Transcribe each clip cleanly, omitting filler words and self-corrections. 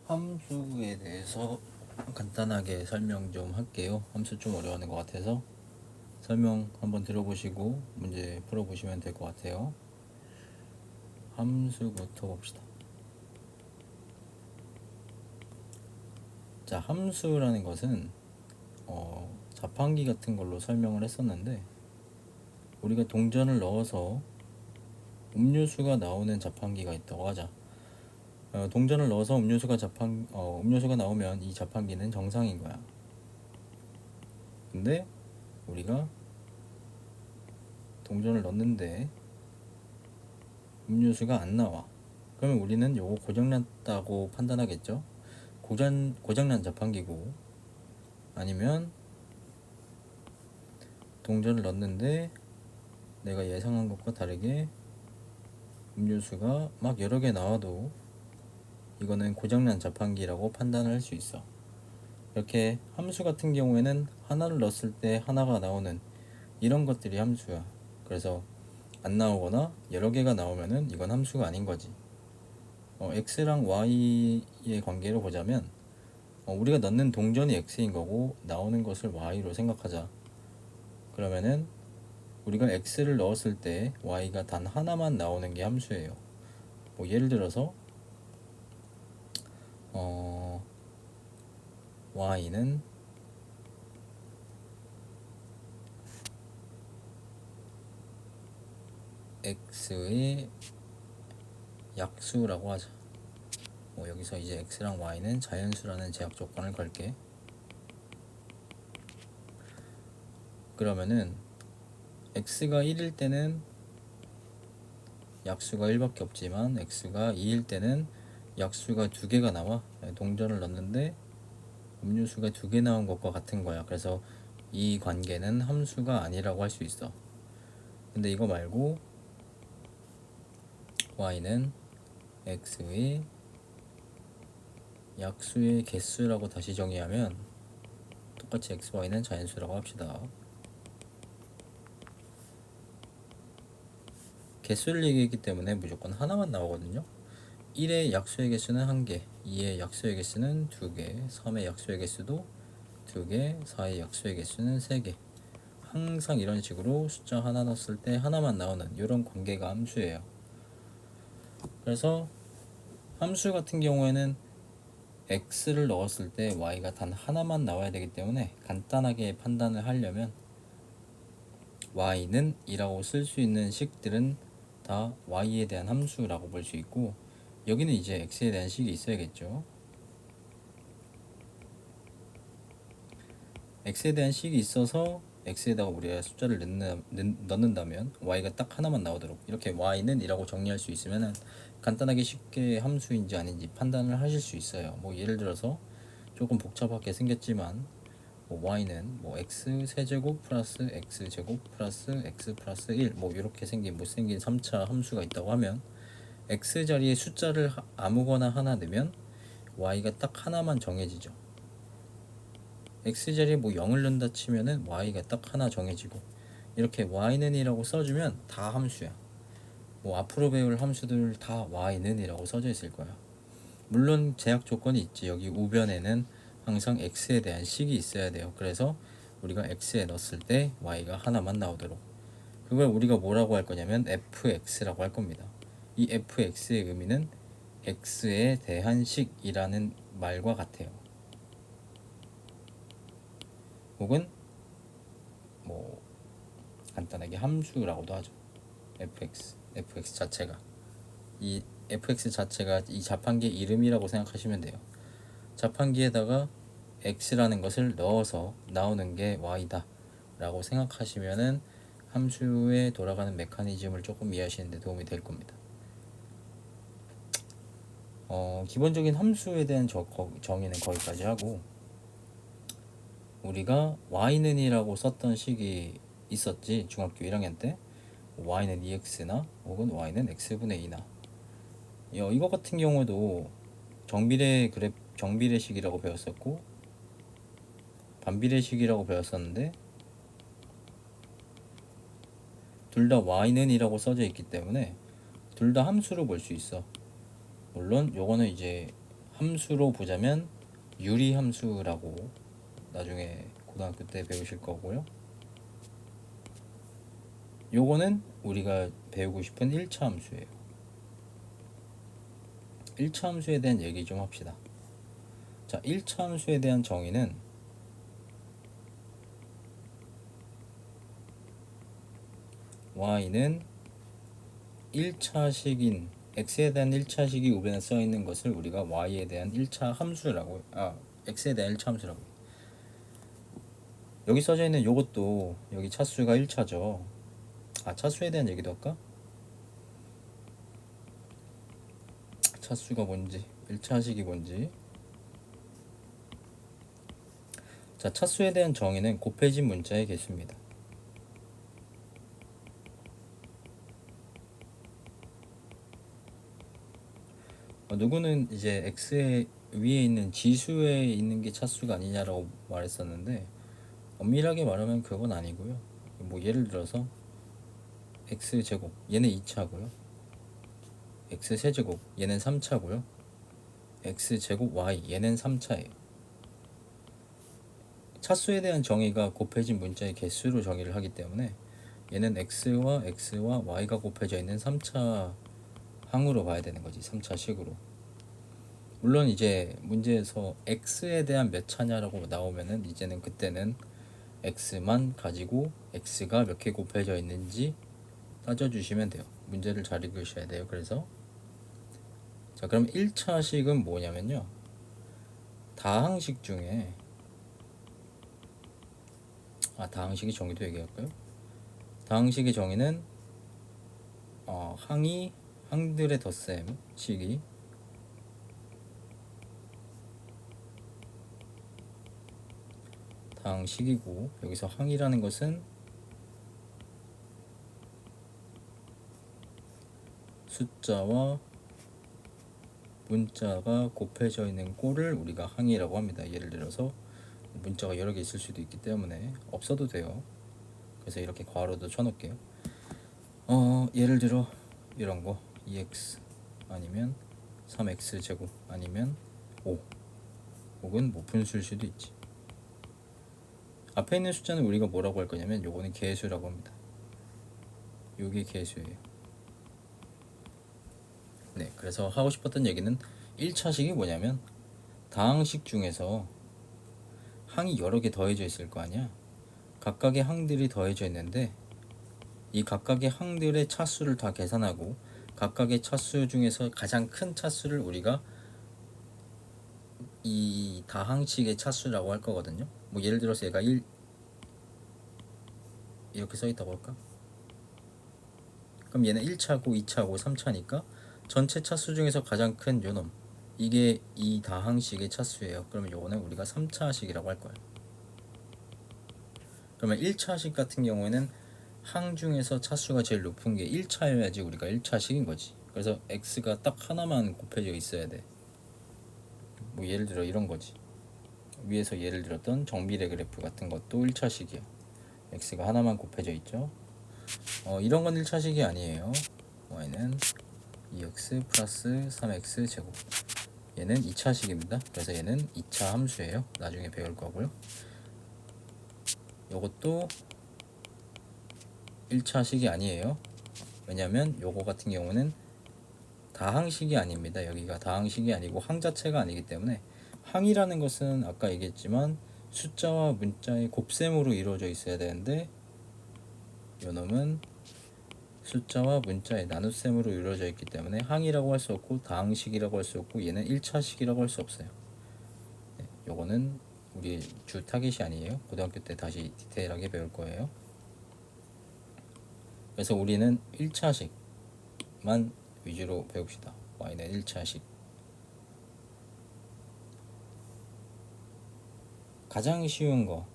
함수에 대해서 간단하게 설명 좀 할게요. 함수 좀 어려워하는 것 같아서 설명 한번 들어보시고 문제 풀어보시면 될 것 같아요. 함수부터 봅시다. 자, 함수라는 것은 자판기 같은 걸로 설명을 했었는데, 우리가 동전을 넣어서 음료수가 나오는 자판기가 있다고 하자. 동전을 넣어서 음료수가 나오면 이 자판기는 정상인 거야. 근데 우리가 동전을 넣는데 음료수가 안 나와. 그러면 우리는 요거 고장났다고 판단하겠죠. 고장난 자판기고, 아니면 동전을 넣었는데 내가 예상한 것과 다르게 음료수가 막 여러 개 나와도 이거는 고장난 자판기라고 판단을 할 수 있어. 이렇게 함수 같은 경우에는 하나를 넣었을 때 하나가 나오는 이런 것들이 함수야. 그래서 안 나오거나 여러 개가 나오면은 이건 함수가 아닌 거지. x랑 y의 관계로 보자면, 우리가 넣는 동전이 x인 거고 나오는 것을 y로 생각하자. 그러면은 우리가 x를 넣었을 때 y가 단 하나만 나오는 게 함수예요. 뭐 예를 들어서 y는 x의 약수라고 하자. 여기서 이제 x랑 y는 자연수라는 제약 조건을 걸게. 그러면은 x가 1일 때는 약수가 1밖에 없지만 x가 2일 때는 약수가 2개가 나와. 동전을 넣는데 음료수가 2개 나온 것과 같은 거야. 그래서 이 관계는 함수가 아니라고 할 수 있어. 근데 이거 말고 y는 x의 약수의 개수라고 다시 정의하면 똑같이 x, y는 자연수라고 합시다. 개수를 얘기했기 때문에 무조건 하나만 나오거든요. 1의 약수의 개수는 1개, 2의 약수의 개수는 2개, 3의 약수의 개수도 2개, 4의 약수의 개수는 3개. 항상 이런 식으로 숫자 하나 넣었을 때 하나만 나오는 이런 관계가 함수예요. 그래서 함수 같은 경우에는 x를 넣었을 때 y가 단 하나만 나와야 되기 때문에 간단하게 판단을 하려면 y는 이라고 쓸 수 있는 식들은 다 y에 대한 함수라고 볼 수 있고, 여기는 이제 x에 대한 식이 있어야겠죠. x에 대한 식이 있어서 x에다가 우리가 숫자를 넣는다면 y가 딱 하나만 나오도록, 이렇게 y는 이라고 정리할 수 있으면 간단하게 쉽게 함수인지 아닌지 판단을 하실 수 있어요. 뭐 예를 들어서 조금 복잡하게 생겼지만 y는 x 세제곱 플러스 x 제곱 플러스 x 플러스 1 이렇게 생긴 못생긴 3차 함수가 있다고 하면, x 자리에 숫자를 아무거나 하나 넣으면 y가 딱 하나만 정해지죠. x 자리에 0을 넣는다 치면은 y가 딱 하나 정해지고, 이렇게 y는 이라고 써주면 다 함수야. 앞으로 배울 함수들 다 y는 이라고 써져 있을 거야. 물론 제약 조건이 있지. 여기 우변에는 항상 x에 대한 식이 있어야 돼요. 그래서 우리가 x에 넣었을 때 y가 하나만 나오도록, 그걸 우리가 뭐라고 할 거냐면 fx라고 할 겁니다. 이 fx의 의미는 x에 대한 식이라는 말과 같아요. 혹은 간단하게 함수라고도 하죠. fx 자체가, 이 fx 자체가 이 자판기의 이름이라고 생각하시면 돼요. 자판기에다가 x라는 것을 넣어서 나오는 게 y다 라고 생각하시면은 함수에 돌아가는 메커니즘을 조금 이해하시는 데 도움이 될 겁니다. 기본적인 함수에 대한 정의는 거기까지 하고, 우리가 y는 이라고 썼던 식이 있었지. 중학교 1학년 때 y는 2x나 혹은 y는 x분의 2나, 이거 같은 경우도 정비례식이라고 배웠었고 반비례식이라고 배웠었는데, 둘 다 y는 이라고 써져 있기 때문에 둘 다 함수로 볼 수 있어. 물론 요거는 이제 함수로 보자면 유리함수라고 나중에 고등학교 때 배우실 거고요. 요거는 우리가 배우고 싶은 1차 함수예요. 1차 함수에 대한 얘기 좀 합시다. 자, 1차 함수에 대한 정의는 y는 1차식인 x에 대한 1차식이 우변에 써 있는 것을 우리가 y에 대한 1차 함수라고 x에 대한 1차 함수라고. 여기 써져 있는 요것도 여기 차수가 1차죠. 차수에 대한 얘기도 할까? 차수가 뭔지, 1차식이 뭔지. 자, 차수에 대한 정의는 곱해진 문자의 개수입니다. 누구는 이제 x의 위에 있는 지수에 있는 게 차수가 아니냐라고 말했었는데, 엄밀하게 말하면 그건 아니고요. 뭐 예를 들어서 x제곱 얘는 2차고요, x세제곱 얘는 3차고요, x제곱 y 얘는 3차예요. 차수에 대한 정의가 곱해진 문자의 개수로 정의를 하기 때문에 얘는 x와 y가 곱해져 있는 3차 항으로 봐야 되는 거지. 3차식으로. 물론 이제 문제에서 x에 대한 몇 차냐라고 나오면은 이제는 그때는 x만 가지고 x가 몇 개 곱해져 있는지 따져주시면 돼요. 문제를 잘 읽으셔야 돼요. 그래서 자, 그럼 1차식은 뭐냐면요, 다항식 중에 다항식의 정의도 얘기할까요? 다항식의 정의는 항들의 덧셈 식이 다항식이고, 여기서 항이라는 것은 숫자와 문자가 곱해져 있는 꼴을 우리가 항이라고 합니다. 예를 들어서 문자가 여러 개 있을 수도 있기 때문에 없어도 돼요. 그래서 이렇게 괄호도 쳐놓을게요. 예를 들어 이런 거 2x 아니면 3x 제곱 아니면 5 혹은 뭐 분수일 수도 있지. 앞에 있는 숫자는 우리가 뭐라고 할 거냐면 요거는 개수라고 합니다. 요게 개수예요. 네, 그래서 하고 싶었던 얘기는 1차식이 뭐냐면 다항식 중에서 항이 여러 개 더해져 있을 거 아니야. 각각의 항들이 더해져 있는데 이 각각의 항들의 차수를 다 계산하고 각각의 차수 중에서 가장 큰 차수를 우리가 이 다항식의 차수라고 할 거거든요. 뭐 예를 들어서 얘가 1 이렇게 써 있다고 할까? 그럼 얘는 1차고 2차고 3차니까 전체 차수 중에서 가장 큰 요놈, 이게 이 다항식의 차수예요. 그러면 요거는 우리가 3차식이라고 할 거예요. 그러면 1차식 같은 경우에는 항 중에서 차수가 제일 높은 게 1차여야지 우리가 1차식인 거지. 그래서 x가 딱 하나만 곱해져 있어야 돼. 뭐 예를 들어 이런 거지. 위에서 예를 들었던 정비례 그래프 같은 것도 1차식이야. x가 하나만 곱해져 있죠. 이런 건 1차식이 아니에요. y는 2x 플러스 3x 제곱, 얘는 2차식입니다. 그래서 얘는 2차 함수예요. 나중에 배울 거고요. 요것도 1차식이 아니에요. 왜냐면 요거 같은 경우는 다항식이 아닙니다. 여기가 다항식이 아니고 항 자체가 아니기 때문에, 항이라는 것은 아까 얘기했지만 숫자와 문자의 곱셈으로 이루어져 있어야 되는데 요 놈은 숫자와 문자의 나눗셈으로 이루어져 있기 때문에 항이라고 할 수 없고 다항식이라고 할 수 없고 얘는 1차식이라고 할 수 없어요. 네, 요거는 우리 주 타깃이 아니에요. 고등학교 때 다시 디테일하게 배울 거예요. 그래서 우리는 1차식만 위주로 배웁시다. y는 1차식. 가장 쉬운 거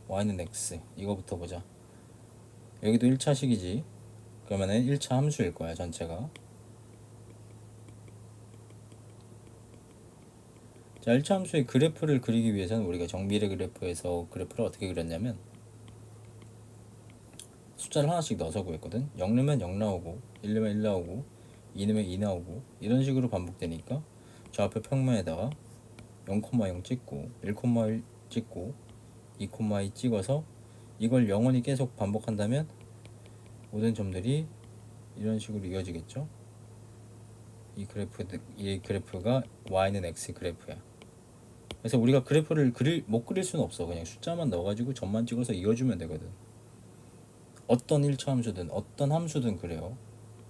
y는 x, 이거부터 보자. 여기도 1차식이지. 그러면은 1차 함수일 거야, 전체가. 자, 1차 함수의 그래프를 그리기 위해서는 우리가 정비례 그래프에서 그래프를 어떻게 그렸냐면 숫자를 하나씩 넣어서 구했거든. 0 넣으면 0 나오고 1 넣으면 1 나오고 2 넣으면 2 나오고 이런 식으로 반복되니까 좌표 평면에다가 0,0 찍고 1,1 찍고 2,2 찍어서 이걸 영원히 계속 반복한다면 모든 점들이 이런 식으로 이어지겠죠. 이 그래프가 y는 x 그래프야. 그래서 우리가 그래프를 못 그릴 수는 없어. 그냥 숫자만 넣어가지고 점만 찍어서 이어주면 되거든. 어떤 1차 함수든 어떤 함수든 그래요.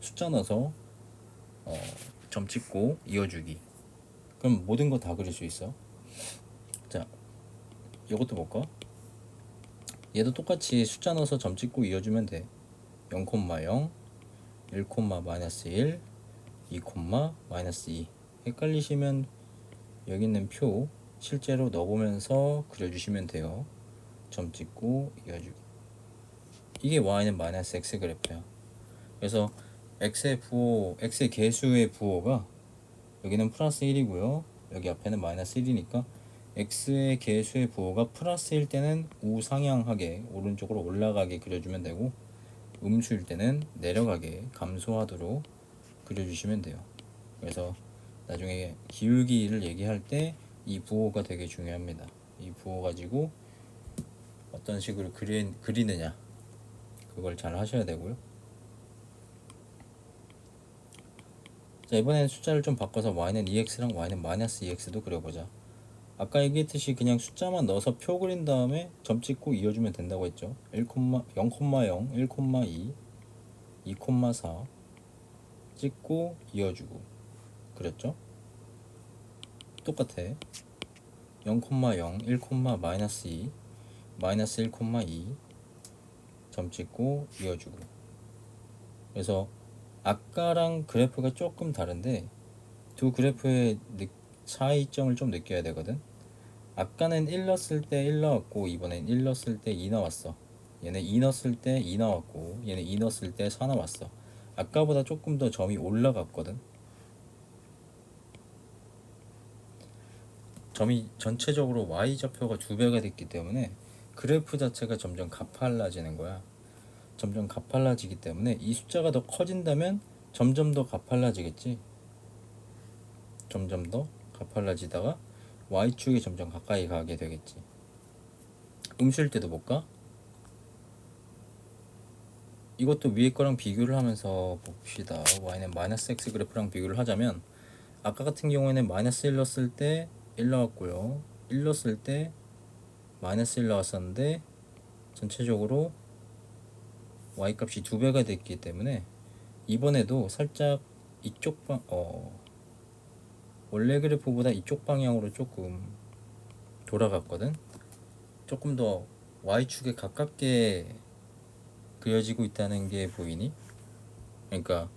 숫자 넣어서 점 찍고 이어주기. 그럼 모든 거 다 그릴 수 있어. 자, 이것도 볼까? 얘도 똑같이 숫자 넣어서 점 찍고 이어주면 돼. 0,0, 1, -1, 2, -2. 헷갈리시면 여기 있는 표 실제로 넣어보면서 그려주시면 돼요. 점 찍고 이어주기. 이게 y는 -x 그래프야. 그래서 x의 개수의 부호가 여기는 플러스 1이고요. 여기 앞에는 -1이니까 x의 개수의 부호가 플러스일 때는 우상향하게 오른쪽으로 올라가게 그려주면 되고, 음수일 때는 내려가게 감소하도록 그려주시면 돼요. 그래서 나중에 기울기를 얘기할 때 이 부호가 되게 중요합니다. 이 부호 가지고 어떤 식으로 그리느냐 그걸 잘 하셔야 되고요. 자, 이번에는 숫자를 좀 바꿔서 y는 2x랑 y는 -2x도 그려보자. 아까 얘기했듯이 그냥 숫자만 넣어서 표 그린 다음에 점 찍고 이어주면 된다고 했죠. 0,0, 1,2, 2,4 찍고 이어주고 그랬죠. 똑같아. 0,0, 1, -2, -1,2 점 찍고 이어주고. 그래서 아까랑 그래프가 조금 다른데 두 그래프의 차이점을 좀 느껴야 되거든. 아까는 1 넣었을 때 1 나왔고 이번엔 1 넣었을 때 2 나왔어. 얘는 2 넣었을 때 2 나왔고 얘는 2 넣었을 때 4 나왔어. 아까보다 조금 더 점이 올라갔거든. 점이 전체적으로 y좌표가 2배가 됐기 때문에 그래프 자체가 점점 가팔라지는 거야. 점점 가팔라지기 때문에 이 숫자가 더 커진다면 점점 더 가팔라지겠지. 점점 더 가팔라지다가 y축이 점점 가까이 가게 되겠지. 음수일 때도 볼까? 이것도 위에 거랑 비교를 하면서 봅시다. y는 -x 그래프랑 비교를 하자면 아까 같은 경우에는 -1 넣었을 때 1 나왔고요. 1 넣었을 때 -1 나왔었는데 전체적으로 y값이 2배가 됐기 때문에 이번에도 살짝 이쪽 원래 그래프보다 이쪽 방향으로 조금 돌아갔거든. 조금 더 y축에 가깝게 그려지고 있다는 게 보이니? 그러니까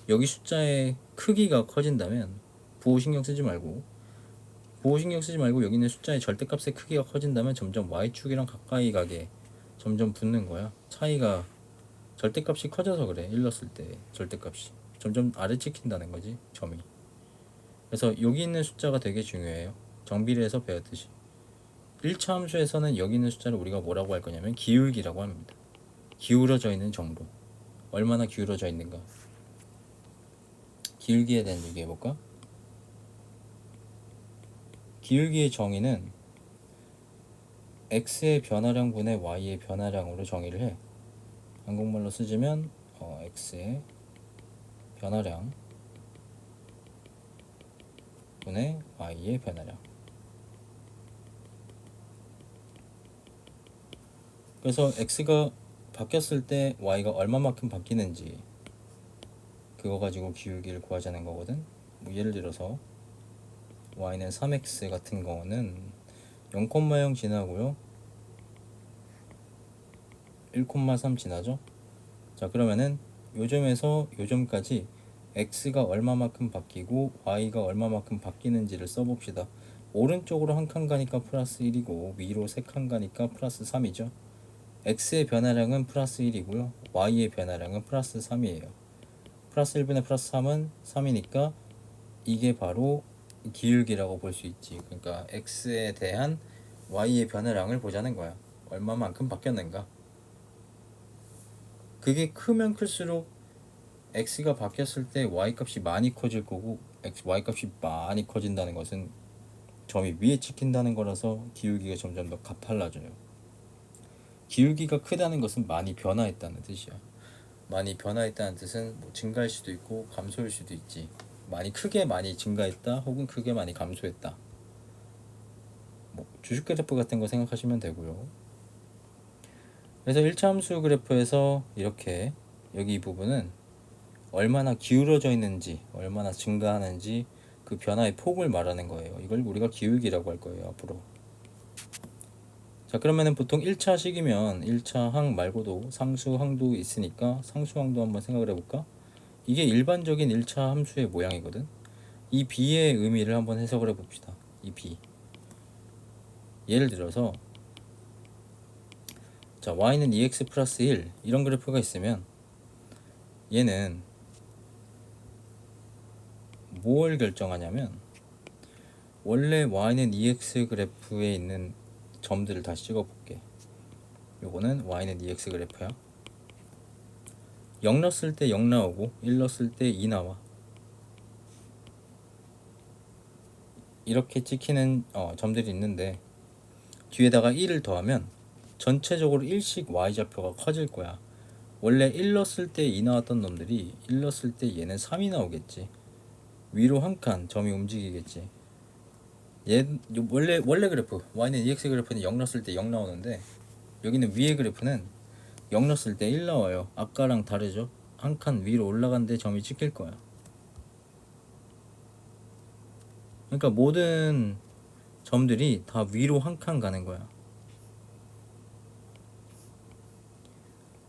여기 숫자의 크기가 커진다면 부호 신경 쓰지 말고 여기 있는 숫자의 절대값의 크기가 커진다면 점점 y축이랑 가까이 가게 점점 붙는 거야. 차이가 절대값이 커져서 그래. 1 넣었을 때 절대값이 점점 아래 찍힌다는 거지, 점이. 그래서 여기 있는 숫자가 되게 중요해요. 정비례에서 배웠듯이 1차 함수에서는 여기 있는 숫자를 우리가 뭐라고 할 거냐면 기울기라고 합니다. 기울어져 있는 정도. 얼마나 기울어져 있는가. 기울기에 대한 얘기 해볼까? 기울기의 정의는 x의 변화량분의 y의 변화량으로 정의를 해. 한국말로 쓰자면 x의 변화량 분의 y의 변화량. 그래서 x가 바뀌었을 때 y가 얼마만큼 바뀌는지 그거 가지고 기울기를 구하자는 거거든. 뭐 예를 들어서 y는 3x 같은 경우는 0,0 지나고요 1,3 지나죠. 자, 그러면은 요점에서 요점까지 x가 얼마만큼 바뀌고 y가 얼마만큼 바뀌는지를 써봅시다. 오른쪽으로 한 칸 가니까 플러스 1이고 위로 3칸 가니까 플러스 3이죠. x의 변화량은 플러스 1이고요 y의 변화량은 플러스 3이에요. 플러스 1분의 플러스 3은 3이니까 이게 바로 기울기라고 볼 수 있지. 그러니까 x에 대한 y의 변화량을 보자는 거야. 얼마만큼 바뀌었는가. 그게 크면 클수록 x가 바뀌었을 때 y 값이 많이 커질 거고 y 값이 많이 커진다는 것은 점이 위에 찍힌다는 거라서 기울기가 점점 더 가팔라져요. 기울기가 크다는 것은 많이 변화했다는 뜻이야. 많이 변화했다는 뜻은 뭐 증가할 수도 있고 감소할 수도 있지. 많이 크게 많이 증가했다 혹은 크게 많이 감소했다. 뭐 주식 그래프 같은 거 생각하시면 되고요. 그래서 1차 함수 그래프에서 이렇게 여기 이 부분은 얼마나 기울어져 있는지, 얼마나 증가하는지 그 변화의 폭을 말하는 거예요. 이걸 우리가 기울기라고 할 거예요, 앞으로. 자, 그러면은 보통 1차식이면 1차 항 말고도 상수항도 있으니까 상수항도 한번 생각을 해볼까? 이게 일반적인 1차 함수의 모양이거든. 이 b의 의미를 한번 해석을 해봅시다. 이 b. 예를 들어서 자, y는 2x 플러스 1 이런 그래프가 있으면 얘는 뭘 결정하냐면 원래 y는 2x 그래프에 있는 점들을 다시 찍어볼게. 요거는 y는 2x 그래프야. 0 넣었을 때 0 나오고 1 넣었을 때 2 나와. 이렇게 찍히는 점들이 있는데 뒤에다가 1을 더하면 전체적으로 1씩 y좌표가 커질 거야. 원래 1 넣었을 때 2 나왔던 놈들이 1 넣었을 때 얘는 3이 나오겠지. 위로 한 칸 점이 움직이겠지. 얘 원래 그래프 y는 2x 그래프는 0 넣었을 때 0 나오는데 여기는 위의 그래프는 0 넣었을 때 1 나와요. 아까랑 다르죠? 한 칸 위로 올라간데 점이 찍힐 거야. 그러니까 모든 점들이 다 위로 한 칸 가는 거야.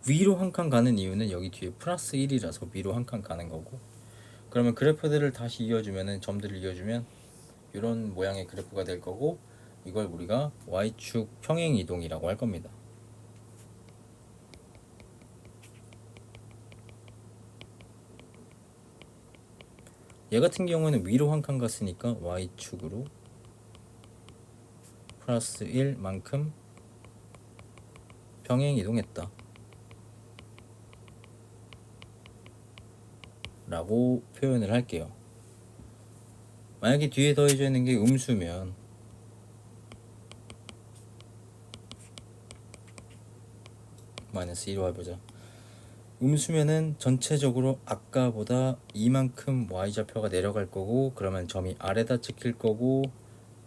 위로 한 칸 가는 이유는 여기 뒤에 플러스 1이라서 위로 한 칸 가는 거고, 그러면 그래프들을 다시 이어주면은 점들을 이어주면 이런 모양의 그래프가 될 거고, 이걸 우리가 y축 평행 이동이라고 할 겁니다. 얘 같은 경우는 위로 한 칸 갔으니까 y축으로 플러스 1만큼 평행 이동했다 라고 표현을 할게요. 만약에 뒤에 더해져 있는 게 음수면 마이너스 1로 해보자. 음수면은 전체적으로 아까보다 이만큼 y좌표가 내려갈 거고, 그러면 점이 아래다 찍힐 거고,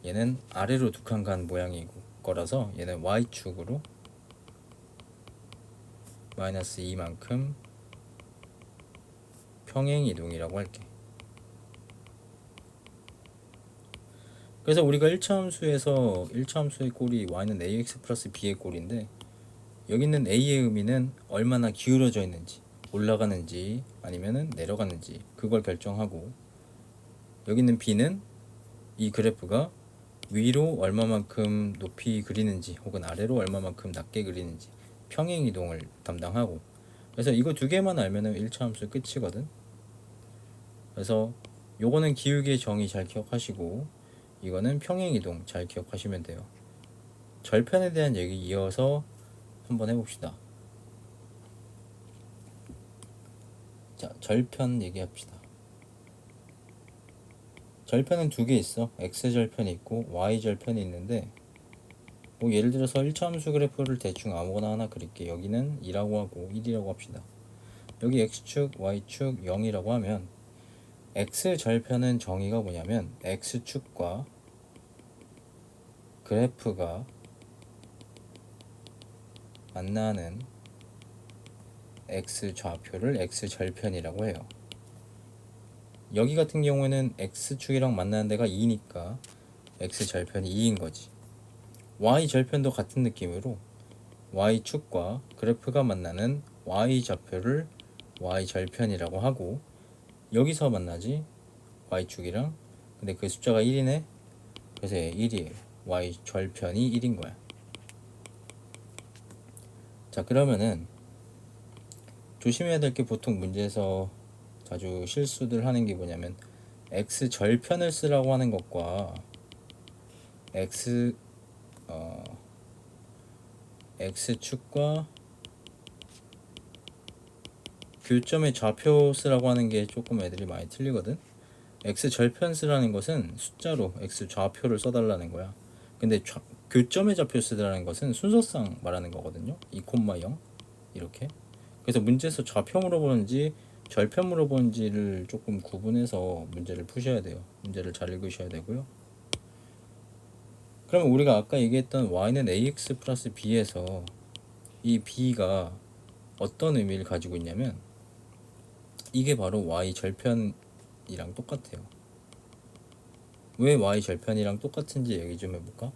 얘는 아래로 두 칸 간 모양이고 거라서 얘는 y축으로 마이너스 2만큼 평행 이동이라고 할게. 그래서 우리가 1차 함수에서 1차 함수의 꼴이 y는 ax 플러스 b의 꼴인데, 여기 있는 a의 의미는 얼마나 기울어져 있는지, 올라가는지 아니면은 내려가는지 그걸 결정하고, 여기 있는 b는 이 그래프가 위로 얼마만큼 높이 그리는지 혹은 아래로 얼마만큼 낮게 그리는지 평행 이동을 담당하고, 그래서 이거 두 개만 알면은 1차 함수 끝이거든. 그래서 요거는 기울기의 정의 잘 기억하시고, 이거는 평행 이동 잘 기억하시면 돼요. 절편에 대한 얘기 이어서 한번 해봅시다. 자, 절편 얘기합시다. 절편은 두 개 있어. x절편이 있고 y절편이 있는데, 뭐 예를 들어서 1차 함수 그래프를 대충 아무거나 하나 그릴게. 여기는 2라고 하고 1이라고 합시다. 여기 x축, y축 0이라고 하면 x절편은 정의가 뭐냐면 x축과 그래프가 만나는 x좌표를 x절편이라고 해요. 여기 같은 경우에는 x축이랑 만나는 데가 2니까 x절편이 2인 거지. y절편도 같은 느낌으로 y축과 그래프가 만나는 y좌표를 y절편이라고 하고, 여기서 만나지 y축이랑. 근데 그 숫자가 1이네. 그래서 1이에요. y절편이 1인 거야. 자, 그러면은 조심해야 될 게, 보통 문제에서 자주 실수들 하는 게 뭐냐면 x절편을 쓰라고 하는 것과 x축과 교점의 좌표 쓰라고 하는 게 조금 애들이 많이 틀리거든. x 절편 쓰라는 것은 숫자로 x 좌표를 써달라는 거야. 근데 교점의 좌표 쓰라는 것은 순서상 말하는 거거든요. 2,0 이렇게. 그래서 문제에서 좌표 물어보는지 절편 물어보는지를 조금 구분해서 문제를 푸셔야 돼요. 문제를 잘 읽으셔야 되고요. 그러면 우리가 아까 얘기했던 y는 ax 플러스 b에서 이 b가 어떤 의미를 가지고 있냐면 이게 바로 y 절편이랑 똑같아요. 왜 y 절편이랑 똑같은지 얘기 좀 해볼까?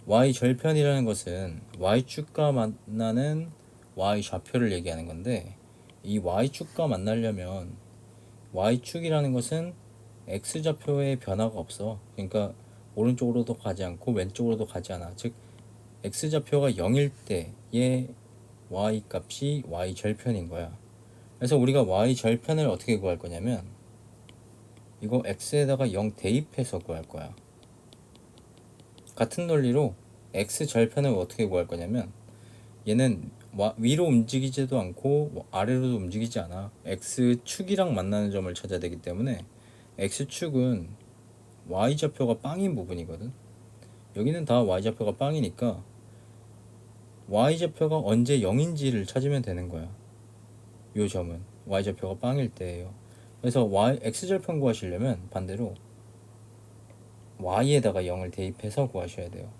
y 절편이라는 것은 y축과 만나는 y 좌표를 얘기하는 건데, 이 y축과 만나려면 y축이라는 것은 x좌표에 변화가 없어. 그러니까 오른쪽으로도 가지 않고 왼쪽으로도 가지 않아. 즉 x좌표가 0일 때의 y 값이 y 절편인 거야. 그래서 우리가 y 절편을 어떻게 구할 거냐면 이거 x에다가 0 대입해서 구할 거야. 같은 논리로 x 절편을 어떻게 구할 거냐면 얘는 위로 움직이지도 않고 아래로도 움직이지 않아. x축이랑 만나는 점을 찾아야 되기 때문에 x축은 y좌표가 빵인 부분이거든. 여기는 다 y좌표가 빵이니까 y좌표가 언제 0인지를 찾으면 되는 거야. 요 점은 y좌표가 빵일 때예요. 그래서 x절편 구하시려면 반대로 y에다가 0을 대입해서 구하셔야 돼요.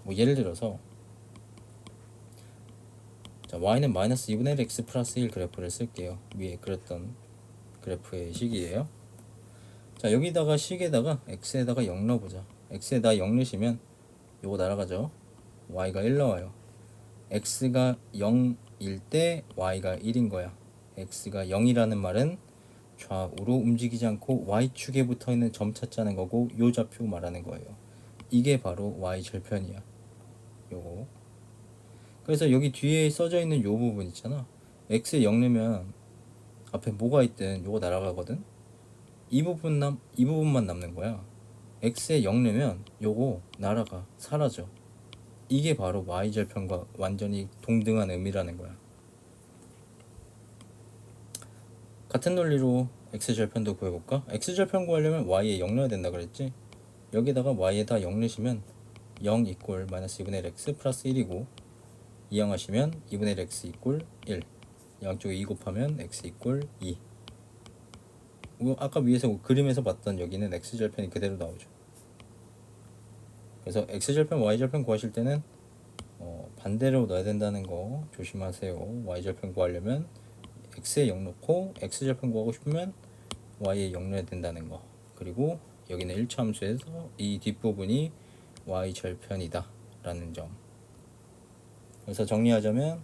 뭐 예를 들어서 자, y는 마이너스 2분의 1 x 플러스 1 그래프를 쓸게요. 위에 그렸던 그래프의 식이에요. 자, 여기다가 식에다가 x에다가 0 넣어보자. x에다 0 넣으시면 요거 날아가죠. y가 1 나와요. x가 0일 때 y가 1인 거야. x가 0이라는 말은 좌우로 움직이지 않고 y축에 붙어있는 점 찾자는 거고, 요 좌표 말하는 거예요. 이게 바로 y 절편이야. 요거. 그래서 여기 뒤에 써져 있는 요 부분 있잖아. x에 0 넣으면 앞에 뭐가 있든 요거 날아가거든. 이 부분만 남는 거야. x에 0 넣으면 요거 날아가, 사라져. 이게 바로 y 절편과 완전히 동등한 의미라는 거야. 같은 논리로 x 절편도 구해볼까? x 절편 구하려면 y에 0 넣어야 된다 그랬지? 여기다가 y에다 0 넣으시면 0 이꼴 마이너스 2분의 1 x 플러스 1이고, 이항하시면 2분의 1 x 이꼴 1, 양쪽에 2 곱하면 x 이꼴 2. 아까 위에서 그림에서 봤던 여기는 x절편이 그대로 나오죠. 그래서 x절편, y절편 구하실 때는 반대로 넣어야 된다는 거 조심하세요. y절편 구하려면 x에 0 넣고, x절편 구하고 싶으면 y에 0 넣어야 된다는 거. 그리고 여기는 1차 함수에서 이 뒷부분이 y절편이다 라는 점. 그래서 정리하자면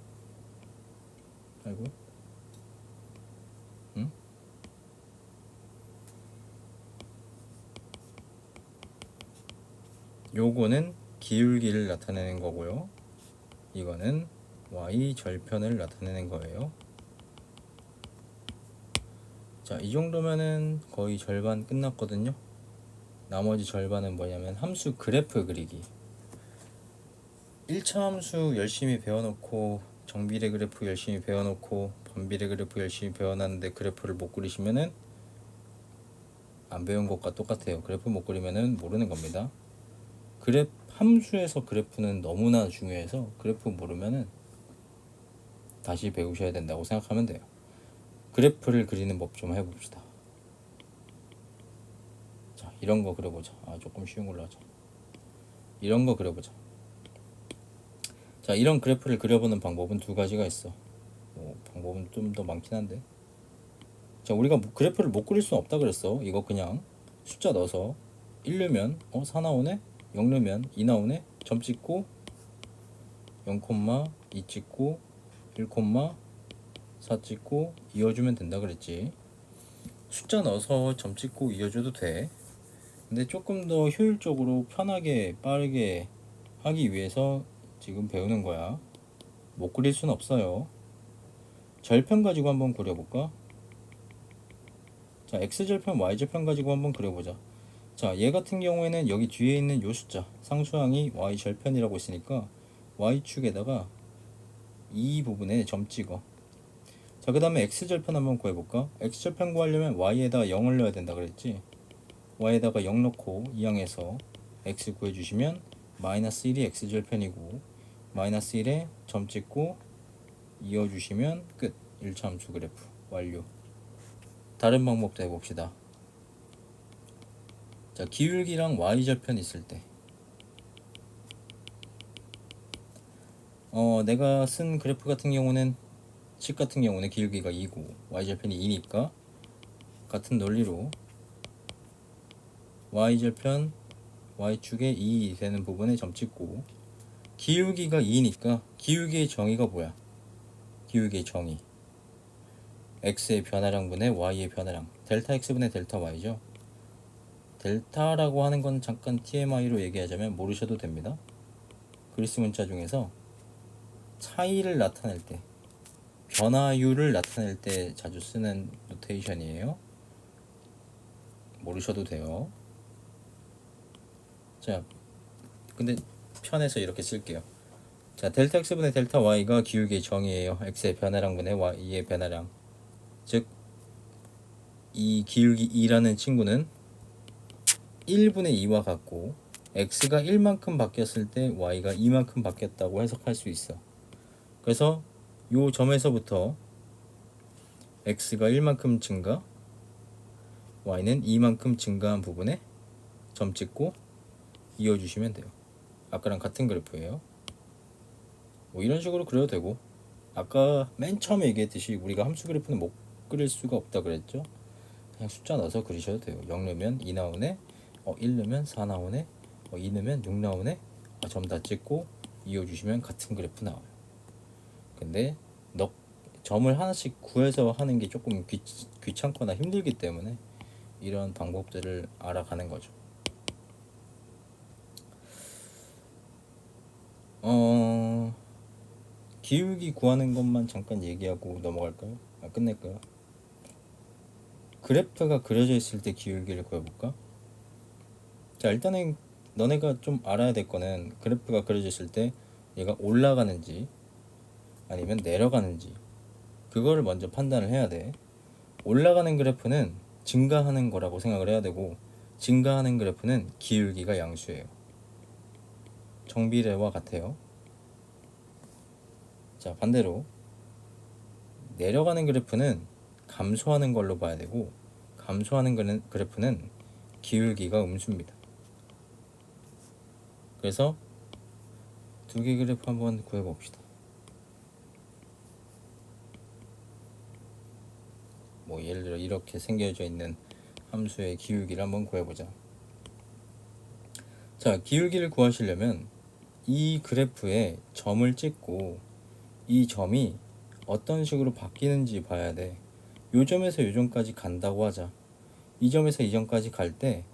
요거는 기울기를 나타내는 거고요. 이거는 y절편을 나타내는 거예요. 자, 이 정도면은 거의 절반 끝났거든요. 나머지 절반은 뭐냐면 함수 그래프 그리기. 1차 함수 열심히 배워놓고, 정비례 그래프 열심히 배워놓고, 반비례 그래프 열심히 배워놨는데 그래프를 못 그리시면은 안 배운 것과 똑같아요. 그래프 못 그리면은 모르는 겁니다. 함수에서 그래프는 너무나 중요해서 그래프 모르면은 다시 배우셔야 된다고 생각하면 돼요. 그래프를 그리는 법 좀 해봅시다. 자, 이런 거 그려보자. 조금 쉬운 걸로 하자. 이런 거 그려보자. 자, 이런 그래프를 그려보는 방법은 두 가지가 있어. 방법은 좀 더 많긴 한데, 자, 우리가 그래프를 못 그릴 수는 없다 그랬어. 이거 그냥 숫자 넣어서 1 넣으면 4 나오네, 0 넣으면 2 나오네, 점 찍고 0, 2 찍고 1, 4 찍고 이어주면 된다 그랬지. 숫자 넣어서 점 찍고 이어줘도 돼. 근데 조금 더 효율적으로 편하게 빠르게 하기 위해서 지금 배우는 거야. 못 그릴 순 없어요. 절편 가지고 한번 그려볼까? 자, x절편, y절편 가지고 한번 그려보자. 자, 얘 같은 경우에는 여기 뒤에 있는 요 숫자 상수항이 y절편이라고 있으니까 y축에다가 이 부분에 점 찍어. 자, 그 다음에 x절편 한번 구해볼까? x절편 구하려면 y에다가 0을 넣어야 된다 그랬지? y에다가 0 넣고 이항에서 x 구해주시면 마이너스 1이 x절편이고 마이너스 1에 점 찍고 이어주시면 끝. 1차 함수 그래프 완료. 다른 방법도 해봅시다. 자, 기울기랑 y절편 있을 때 내가 쓴 그래프 같은 경우는 식 같은 경우는 기울기가 2고 y절편이 2니까 같은 논리로 y절편 y축에 2 되는 부분에 점 찍고 기울기가 2니까 기울기의 정의가 뭐야? 기울기의 정의 x의 변화량분의 y의 변화량 델타 x분의 델타 y죠. 델타라고 하는 건 잠깐 TMI로 얘기하자면 모르셔도 됩니다. 그리스 문자 중에서 차이를 나타낼 때 변화율을 나타낼 때 자주 쓰는 노테이션이에요. 모르셔도 돼요. 자, 근데 편해서 이렇게 쓸게요. 자, 델타 x분의 델타 y가 기울기의 정의예요. x의 변화량분의 y의 변화량. 즉, 이 기울기 2라는 친구는 1분의 2와 같고 x가 1만큼 바뀌었을 때 y가 2만큼 바뀌었다고 해석할 수 있어. 그래서 요 점에서부터 x가 1만큼 증가, y는 2만큼 증가한 부분에 점 찍고 이어주시면 돼요. 아까랑 같은 그래프예요. 뭐 이런 식으로 그려도 되고, 아까 맨 처음에 얘기했듯이 우리가 함수 그래프는 못 그릴 수가 없다 그랬죠. 그냥 숫자 넣어서 그리셔도 돼요. 0 넣으면 2 나오네, 1 넣으면 4 나오네, 2 넣으면 6 나오네. 점 다 찍고 이어주시면 같은 그래프 나와요. 근데 점을 하나씩 구해서 하는 게 조금 귀찮거나 힘들기 때문에 이런 방법들을 알아가는 거죠. 기울기 구하는 것만 잠깐 얘기하고 넘어갈까요? 끝낼까요? 그래프가 그려져 있을 때 기울기를 구해볼까? 자, 일단은 너네가 좀 알아야 될 거는 그래프가 그려져 있을 때 얘가 올라가는지 아니면 내려가는지 그거를 먼저 판단을 해야 돼. 올라가는 그래프는 증가하는 거라고 생각을 해야 되고 증가하는 그래프는 기울기가 양수예요. 정비례와 같아요. 자, 반대로 내려가는 그래프는 감소하는 걸로 봐야 되고 감소하는 그래프는 기울기가 음수입니다. 그래서 두 개 그래프 한번 구해봅시다. 뭐 예를 들어 이렇게 생겨져 있는 함수의 기울기를 한번 구해보자. 자, 기울기를 구하시려면 이 그래프에 점을 찍고 이 점이 어떤 식으로 바뀌는지 봐야 돼. 요 점에서 요 점까지 간다고 하자. 이 점에서 이 점까지 갈 때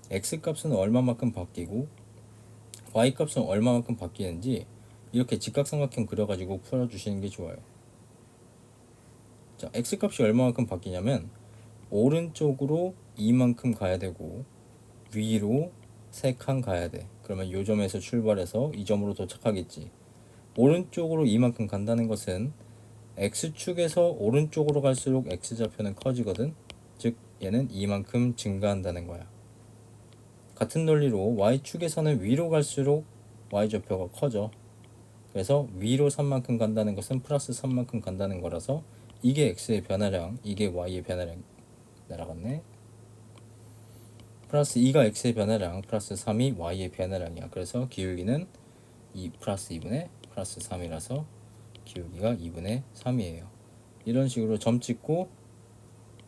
x값은 얼마만큼 바뀌고 y값은 얼마만큼 바뀌는지 이렇게 직각삼각형 그려가지고 풀어주시는 게 좋아요. 자, x값이 얼마만큼 바뀌냐면 오른쪽으로 이만큼 가야 되고 위로 3칸 가야 돼. 그러면 요 점에서 출발해서 이 점으로 도착하겠지. 오른쪽으로 이만큼 간다는 것은 x축에서 오른쪽으로 갈수록 x좌표는 커지거든. 즉 얘는 이만큼 증가한다는 거야. 같은 논리로 y축에서는 위로 갈수록 y좌표가 커져. 그래서 위로 3만큼 간다는 것은 플러스 3만큼 간다는 거라서 이게 x의 변화량, 이게 y의 변화량. 날아갔네. 플러스 2가 x의 변화량, 플러스 3이 y의 변화량이야. 그래서 기울기는 2 플러스 2분의 플러스 3이라서 기울기가 2분의 3이에요. 이런 식으로 점 찍고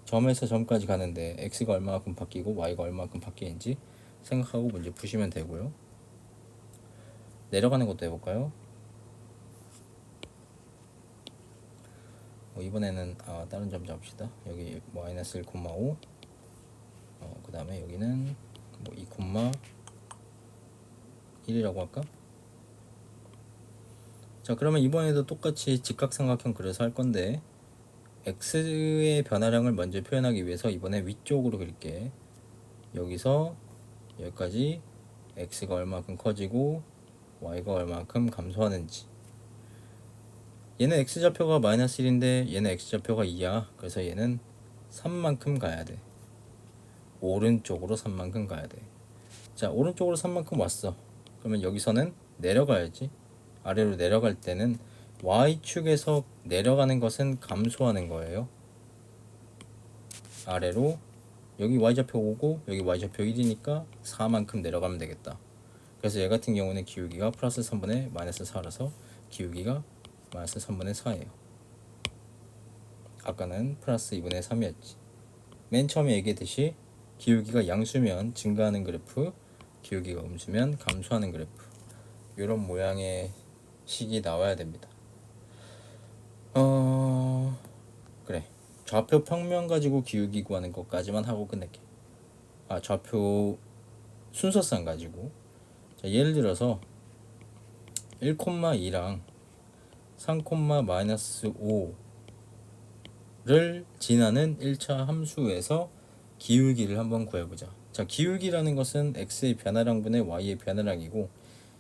점에서 점까지 가는데 x가 얼마만큼 바뀌고 y가 얼마만큼 바뀌는지 생각하고 문제 푸시면 되고요. 내려가는 것도 해볼까요? 이번에는 다른 점 잡읍시다. 여기 마이너스 1,5 그 다음에 여기는 2,1이라고 할까? 자, 그러면 이번에도 똑같이 직각삼각형 그려서 할 건데 x의 변화량을 먼저 표현하기 위해서 이번에 위쪽으로 그릴게. 여기서 여기까지 x가 얼마만큼 커지고 y가 얼마만큼 감소하는지 얘는 x좌표가 마이너스 1인데 얘는 x좌표가 2야. 그래서 얘는 3만큼 가야 돼. 오른쪽으로 3만큼 가야 돼. 자, 오른쪽으로 3만큼 왔어. 그러면 여기서는 내려가야지. 아래로 내려갈 때는 y축에서 내려가는 것은 감소하는 거예요. 아래로 여기 y좌표 5고 여기 y좌표 1이니까 4만큼 내려가면 되겠다. 그래서 얘 같은 경우는 기울기가 플러스 3분의 마이너스 4라서 기울기가 마이너스 3분의 4예요. 아까는 플러스 2분의 3이었지. 맨 처음에 얘기했듯이 기울기가 양수면 증가하는 그래프, 기울기가 음수면 감소하는 그래프, 이런 모양의 식이 나와야 됩니다. 그래. 좌표 평면 가지고 기울기 구하는 것까지만 하고 끝낼게. 좌표 순서상 가지고. 자, 예를 들어서 1,2랑 3, 마이너스 5를 지나는 1차 함수에서 기울기를 한번 구해보자. 자, 기울기라는 것은 x의 변화량분의 y의 변화량이고,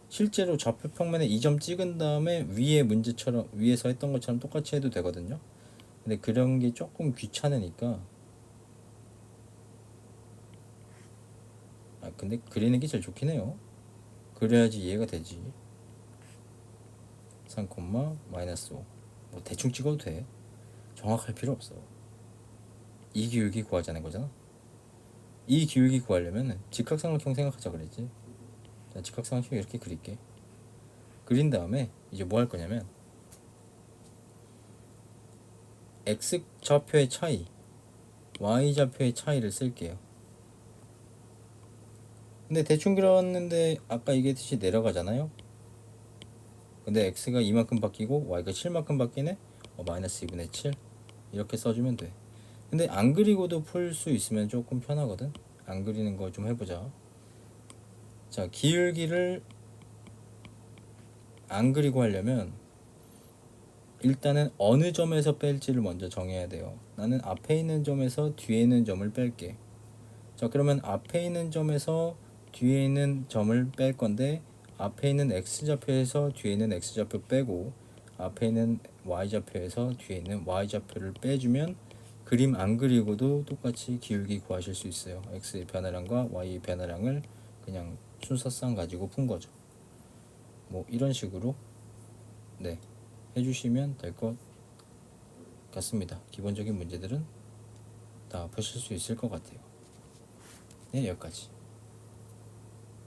실제로 좌표 평면에 2점 찍은 다음에 위에 문제처럼 위에서 했던 것처럼 똑같이 해도 되거든요. 근데 그런 게 조금 귀찮으니까 근데 그리는 게 제일 좋긴 해요. 그래야지 이해가 되지. 3, 마이너스 5. 뭐 대충 찍어도 돼. 정확할 필요 없어. 이 기울기 구하자는 거잖아. 이 기울기 구하려면 직각삼각형 생각하자 그랬지. 자, 직각삼각형 이렇게 그릴게. 그린 다음에 이제 뭐 할 거냐면 x 좌표의 차이, y 좌표의 차이를 쓸게요. 근데 대충 그렸는데 아까 얘기했듯이 내려가잖아요. 근데 x가 이만큼 바뀌고 y가 7만큼 바뀌네. 마이너스 2분의 7 이렇게 써주면 돼. 근데 안 그리고도 풀 수 있으면 조금 편하거든. 안 그리는 거 좀 해보자. 자, 기울기를 안 그리고 하려면 일단은 어느 점에서 뺄지를 먼저 정해야 돼요. 나는 앞에 있는 점에서 뒤에 있는 점을 뺄게. 자, 그러면 앞에 있는 점에서 뒤에 있는 점을 뺄 건데, 앞에 있는 x좌표에서 뒤에 있는 x좌표 빼고 앞에 있는 y좌표에서 뒤에 있는 y좌표를 빼주면 그림 안 그리고도 똑같이 기울기 구하실 수 있어요. x의 변화량과 y의 변화량을 그냥 순서상 가지고 푼 거죠. 뭐 이런 식으로 네 해주시면 될 것 같습니다. 기본적인 문제들은 다 푸실 수 있을 것 같아요. 네, 여기까지.